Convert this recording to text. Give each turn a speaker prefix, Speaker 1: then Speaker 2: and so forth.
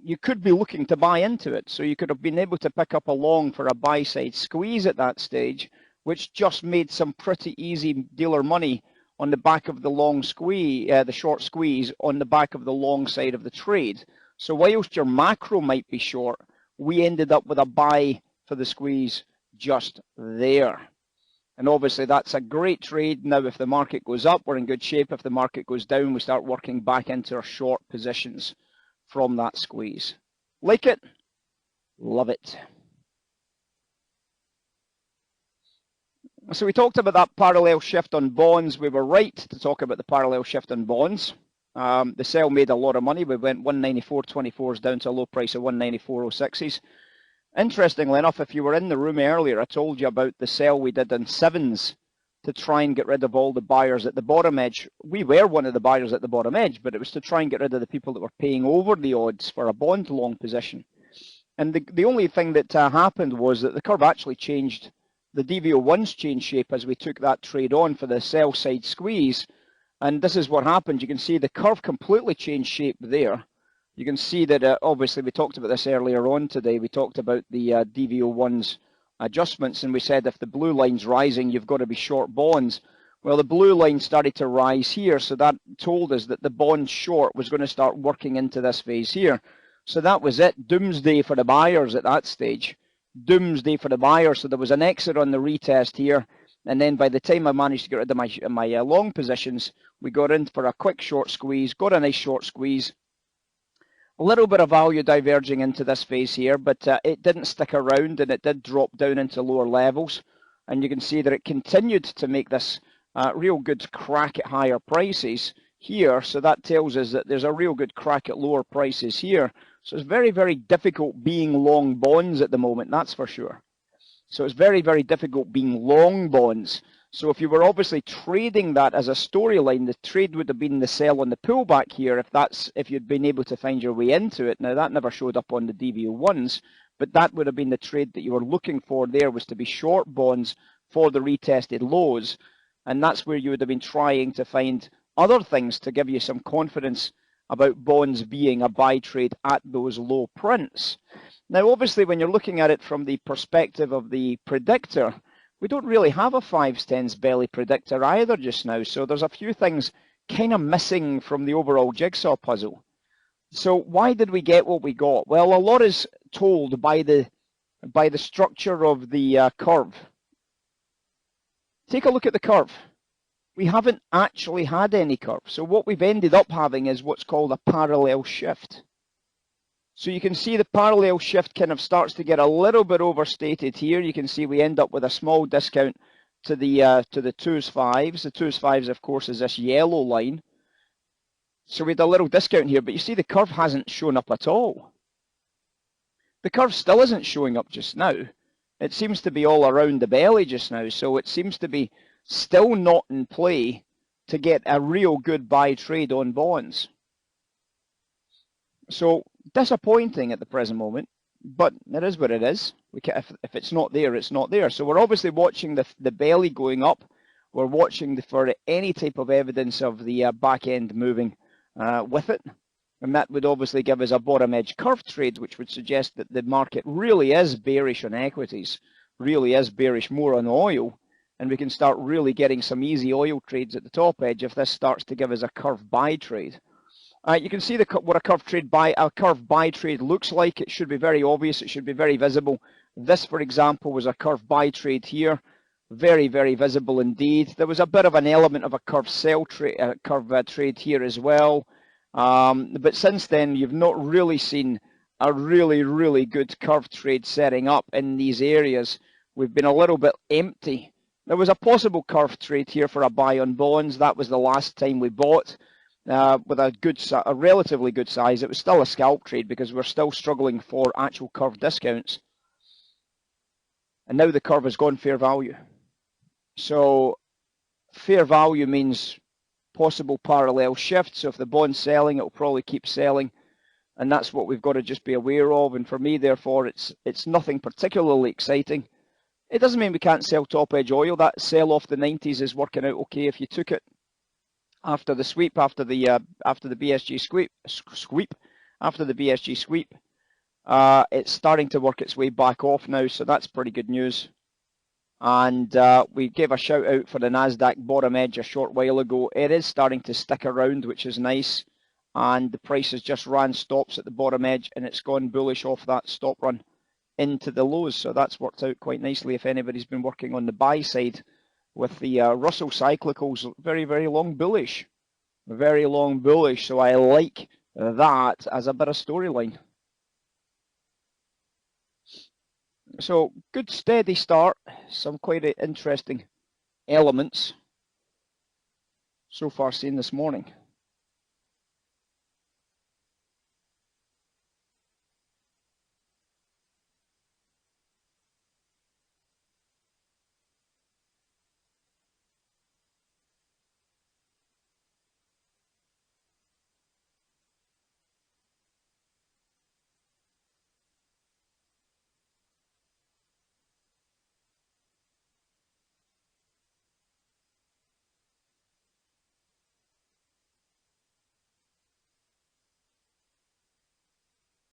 Speaker 1: You could be looking to buy into it. So you could have been able to pick up a long for a buy side squeeze at that stage, which just made some pretty easy dealer money on the back of the long squeeze, the short squeeze on the back of the long side of the trade. So whilst your macro might be short, we ended up with a buy for the squeeze just there. And obviously that's a great trade. Now if the market goes up, we're in good shape. If the market goes down, we start working back into our short positions from that squeeze. Like it? Love it. So we talked about that parallel shift on bonds. We were right to talk about the parallel shift on bonds. The sell made a lot of money. We went 194.24s down to a low price of 194.06s. Interestingly enough, if you were in the room earlier, I told you about the sell we did on sevens to try and get rid of all the buyers at the bottom edge. We were one of the buyers at the bottom edge, but it was to try and get rid of the people that were paying over the odds for a bond long position. And the only thing that happened was that the curve actually changed. The DV01s changed shape as we took that trade on for the sell side squeeze. And this is what happened. You can see the curve completely changed shape there. You can see that obviously we talked about this earlier on today. We talked about the DV01s adjustments, and we said if the blue line's rising, you've got to be short bonds. Well, the blue line started to rise here, so that told us that the bond short was going to start working into this phase here. So that was it. Doomsday for the buyers at that stage. Doomsday for the buyers. So there was an exit on the retest here, and then by the time I managed to get rid of my long positions, we got in for a quick short squeeze, got a nice short squeeze. A little bit of value diverging into this phase here, but it didn't stick around, and it did drop down into lower levels. And you can see that it continued to make this real good crack at higher prices here. So that tells us that there's a real good crack at lower prices here. So it's very, very difficult being long bonds at the moment, that's for sure. So it's very, very difficult being long bonds. So if you were obviously trading that as a storyline, the trade would have been the sell on the pullback here if you'd been able to find your way into it. Now that never showed up on the DV01s, but that would have been the trade that you were looking for there, was to be short bonds for the retested lows. And that's where you would have been trying to find other things to give you some confidence about bonds being a buy trade at those low prints. Now obviously when you're looking at it from the perspective of the predictor, we don't really have a 5s, 10s belly predictor either just now, so there's a few things kind of missing from the overall jigsaw puzzle. So why did we get what we got? Well, a lot is told by the structure of the curve. Take a look at the curve. We haven't actually had any curve, so what we've ended up having is what's called a parallel shift. So you can see the parallel shift kind of starts to get a little bit overstated here. You can see we end up with a small discount to the 2s, 5s. The 2s, 5s, of course, is this yellow line. So we had a little discount here, but you see the curve hasn't shown up at all. The curve still isn't showing up just now. It seems to be all around the belly just now, so it seems to be still not in play to get a real good buy trade on bonds. So disappointing at the present moment, but it is what it is. If it's not there, it's not there. So we're obviously watching the belly going up. We're watching for any type of evidence of the back end moving with it. And that would obviously give us a bottom edge curve trade, which would suggest that the market really is bearish on equities, really is bearish more on oil. And we can start really getting some easy oil trades at the top edge if this starts to give us a curve buy trade. You can see what a curve buy trade looks like. It should be very obvious. It should be very visible. This, for example, was a curve buy trade here. Very, very visible indeed. There was a bit of an element of a curve sell trade, trade here as well. But since then, you've not really seen a really, really good curve trade setting up in these areas. We've been a little bit empty. There was a possible curve trade here for a buy on bonds. That was the last time we bought. With a relatively good size. It was still a scalp trade because we're still struggling for actual curve discounts. And now the curve has gone fair value. So fair value means possible parallel shift. So if the bond's selling, it will probably keep selling. And that's what we've got to just be aware of. And for me, therefore, it's nothing particularly exciting. It doesn't mean we can't sell top edge oil. That sell off the 90s is working out okay if you took it after the sweep, after the BSG sweep, after the BSG sweep. It's starting to work its way back off now, so that's pretty good news. And we gave a shout out for the Nasdaq bottom edge a short while ago. It is starting to stick around, which is nice. And the price has just ran stops at the bottom edge, and it's gone bullish off that stop run into the lows. So that's worked out quite nicely if anybody's been working on the buy side with the Russell cyclicals. Very, very long bullish. Very long bullish. So I like that as a bit of storyline. So good steady start, some quite interesting elements so far seen this morning.